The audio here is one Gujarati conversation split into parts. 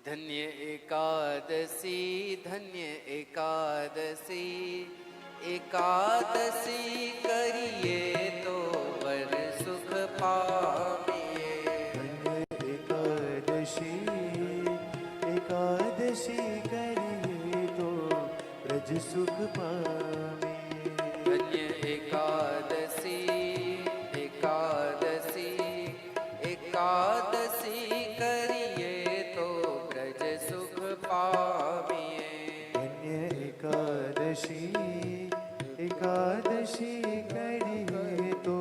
ધન્ય એકાદશી, ધન્ય એકાદશી, એકાદશી કરીએ તો વર સુખ પામીએ. ધન્ય એકાદશી, એકાદશી કરીએ તો વ્રજ સુખ પામીએ. ધન્ય એકાદશી, એકાદશી, એકાદશી કરીએ તો વ્રજ સુખ પામીએ. ધન્ય એકાદશી, એકાદશી કરીએ તો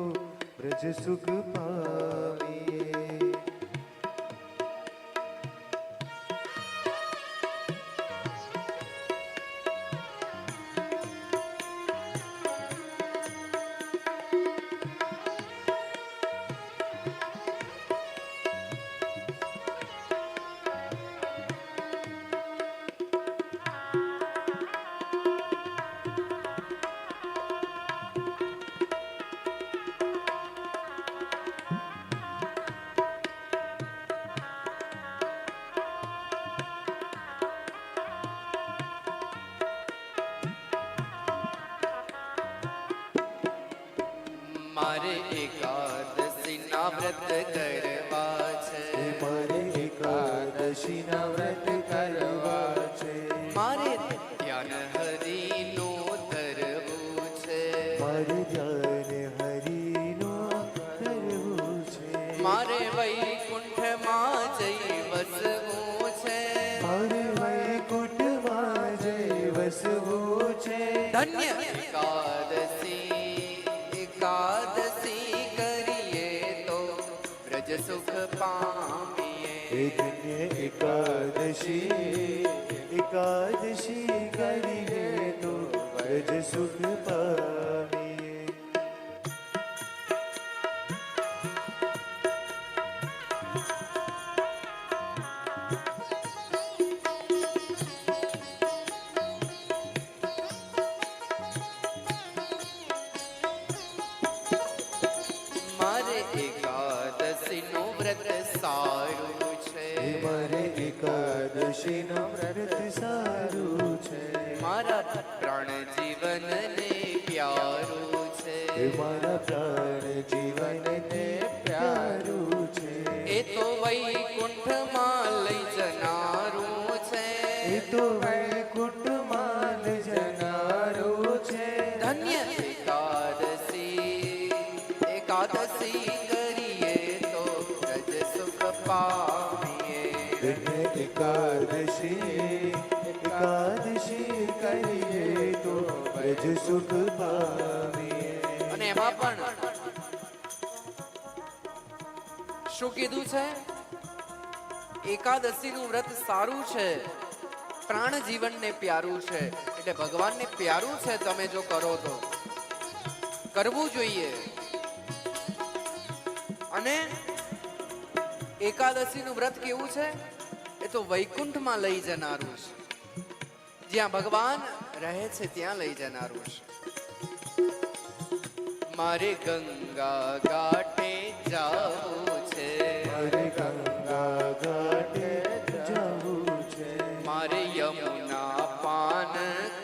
વ્રજ સુખ પામીએ. મારે એકાદશીના વ્રત કરવા છે. મારે એકાદશીના વ્રત કરવા છે. મારે ધ્યાન હરિનું ધરવું છે. મારે ધ્યાન હરિનું ધરવું છે. મારે વૈકુંઠમાં જઈ વસવું છે. મારે વૈકુંઠમાં જઈ વસવું છે. ધન્ય એકાદશી, એકાદશી કરીએ તો વ્રજ સુખ પામીએ. ધન્ય એકાદશી, એકાદશી કરીએ તો વ્રજ સુખ પામીએ. મારે એકાદશીનું વ્રત સારું છે. મારે એકાદશીનું વ્રત સારું છે. મારા પ્રાણ જીવનને પ્યારું છે. મારા પ્રાણ જીવનને પ્યારું છે. એ તો વૈકુંઠમાં લઈ જનારું છે. એ તો વૈકુંઠમાં લઈ જનારું છે. ધન્ય એકાદશી, એકાદશી કરીએ તો વ્રજ સુખ પામીએ. ધન્ય એકાદશી, એકાદશી કરીએ તો વ્રજ સુખ પામીએ. અને એમાં પણ શું કીધું છે? એકાદશીનું વ્રત સારું છે, પ્રાણ જીવનને પ્યારું છે. એટલે ભગવાનને પ્યારું છે. તમે જો કરો તો કરવું જોઈએ. અને એકાદશીનું વ્રત કેવું છે? એ તો વૈકુંઠમાં લઈ જનારું છે. જ્યાં ભગવાન રહે છે ત્યાં લઈ જનારું છે. મારે ગંગા ઘાટે જાવું છે. મારે ગંગા ઘાટે જવું છે. મારે યમુના પાન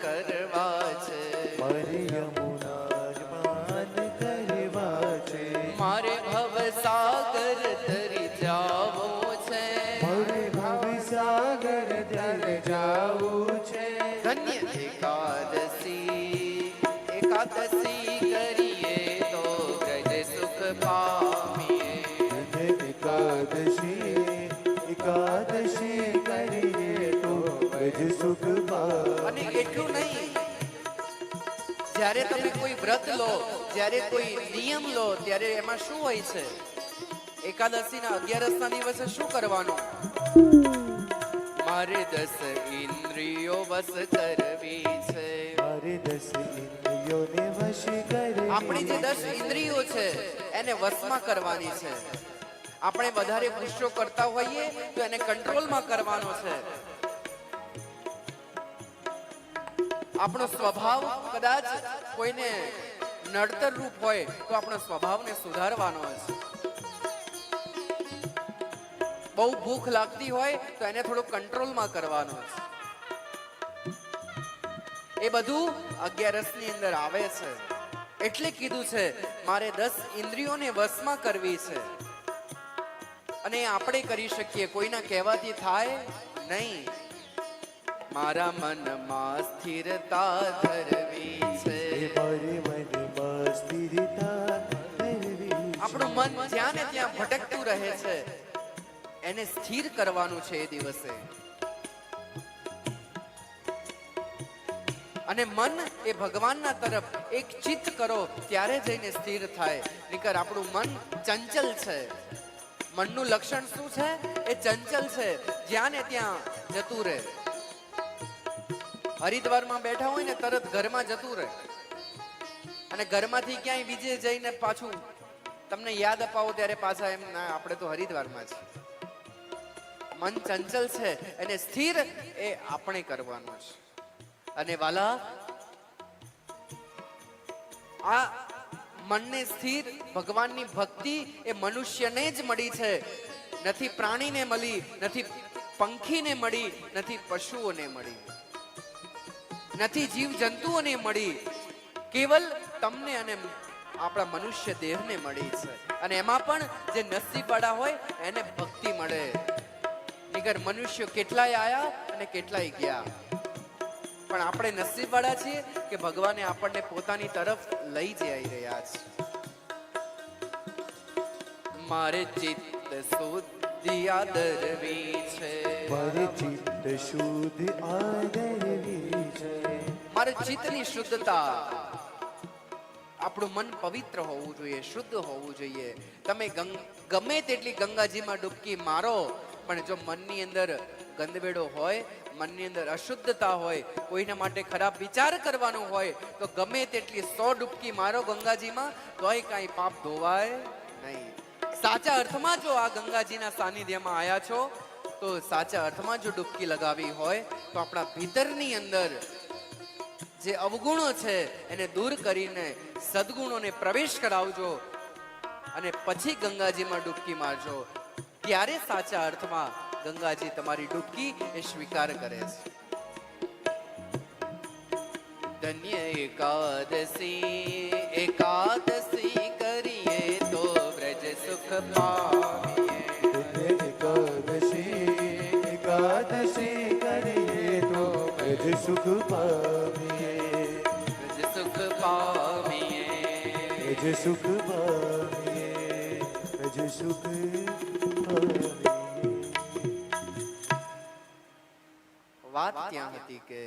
કરવા છે. મારે યમુના પાન કરવા છે. મારે ભવસાગર તરી જાવું છે. મારે ભવસાગર તર જાવું છે. ધન્ય એકાદશી, એકાદશી કરીએ તો વ્રજ સુખ પામીએ. ધન્ય એકાદશી, એકાદશી કરીએ તો વ્રજ સુખ પામીએ. અને એટલું નહીં, જ્યારે તમે કોઈ વ્રત લો, જ્યારે કોઈ નિયમ લો, ત્યારે એમાં શું હોય છે? એકાદશીના 11ના દિવસે શું કરવાનું? મારે 10 ઇન્દ્રિયો વશ કરવી છે. મારે 10 ઇન્દ્રિયોને વશ કરવી. આપણી જે 10 ઇન્દ્રિયો છે એને વશમાં કરવાની છે. આપણે વધારે ગુસ્સો કરતા હોઈએ તો એને કંટ્રોલમાં કરવાનો છે. આપણો સ્વભાવ કદાચ કોઈને નડતર રૂપ હોય તો આપણો સ્વભાવને સુધારવાનો છે. બહુ ભૂખ લાગતી હોય તો એને થોડું કંટ્રોલમાં કરવાનું છે. એ બધું 11 ની અંદર આવે છે. એટલે કીધું છે મારે 10 ઇન્દ્રિયોને વશમાં કરવી છે. અને આપણે કરી શકીએ, કોઈના કહેવાથી થાય નહીં. મારા મનમાં સ્થિરતા ધરવી છે. મારે મનમાં સ્થિરતા ધરવી છે. આપણું મન જ્યાં ને ત્યાં ભટકતું રહે છે, એને સ્થિર કરવાનું છે એ દિવસે. અને મન એ ભગવાનના તરફ એક ચિત્ત કરો ત્યારે જઈને સ્થિર થાય. નહીંતર આપણું મન ચંચલ છે. મનનું લક્ષણ શું છે? એ ચંચલ છે, જ્યાં ને ત્યાં જતું રહે. હરિદ્વારમાં બેઠા હોય ને તરત ઘરમાં જતું રહે, અને ઘરમાંથી ક્યાંય બીજે જઈને પાછું તમને યાદ અપાવો ત્યારે પાછા એમ ના, આપણે તો હરિદ્વારમાં છે. મન ચંચલ છે, એને સ્થિર એ આપણે કરવાનું છે. અને વાલા, આ મનને સ્થિર ભગવાનની ભક્તિ એ મનુષ્યને જ મળી છે. નથી પ્રાણીને મળી, નથી પંખીને મળી, નથી પશુઓને મળી, નથી જીવ જંતુઓને મળી. કેવલ તમને અને આપણા મનુષ્ય દેહને મળી છે. અને એમાં પણ જે નસીબવાળા હોય એને ભક્તિ મળે. નિગર મનુષ્યો કેટલાય આયા અને કેટલાય ગયા, પણ આપણે નસીબવાળા છીએ કે ભગવાને આપણને પોતાની તરફ લઈ જઈ રહ્યા છે. મારે ચિત્ત શુદ્ધિ આદરવી છે. મારે ચિત્ત શુદ્ધ આદરવી છે. મારે ચિત્તની શુદ્ધતા, આપણું મન પવિત્ર હોવું જોઈએ, શુદ્ધ હોવું જોઈએ. તમે ગમે તેટલી ગંગાજીમાં ડૂબકી મારો, પણ જો મનની અંદર ગંદવેડો હોય, મનની અંદર અશુદ્ધતા હોય, કોઈના માટે ખરાબ વિચાર કરવાનો હોય, તો ગમે તેટલી 100 ડૂબકી મારો ગંગાજીમાં, તોય કાંઈ પાપ ધોવાય નહીં. સાચા અર્થમાં જો આ ગંગાજીના સાનિધ્યમાં આયા છો, તો સાચા અર્થમાં જો ડૂબકી લગાવી હોય, તો આપણા ભીતરની અંદર જે અવગુણો છે એને દૂર કરીને સદગુણોને પ્રવેશ કરાવજો, અને પછી ગંગાજીમાં ડૂબકી મારજો. ત્યારે સાચા અર્થમાં ગંગાજી તમારી ડૂબકી એ સ્વીકાર કરે છે. ધન્ય એકાદશી, એકાદશી કરીએ તો વ્રજ સુખ પામીએ. એકાદશી, એકાદશી કરીએ તો વ્રજ સુખ પામીએ. વ્રજ સુખ પામીએ. વ્રજ સુખ પામીએ. વ્રજ સુખ પામીએ. વાત ત્યાં હતી કે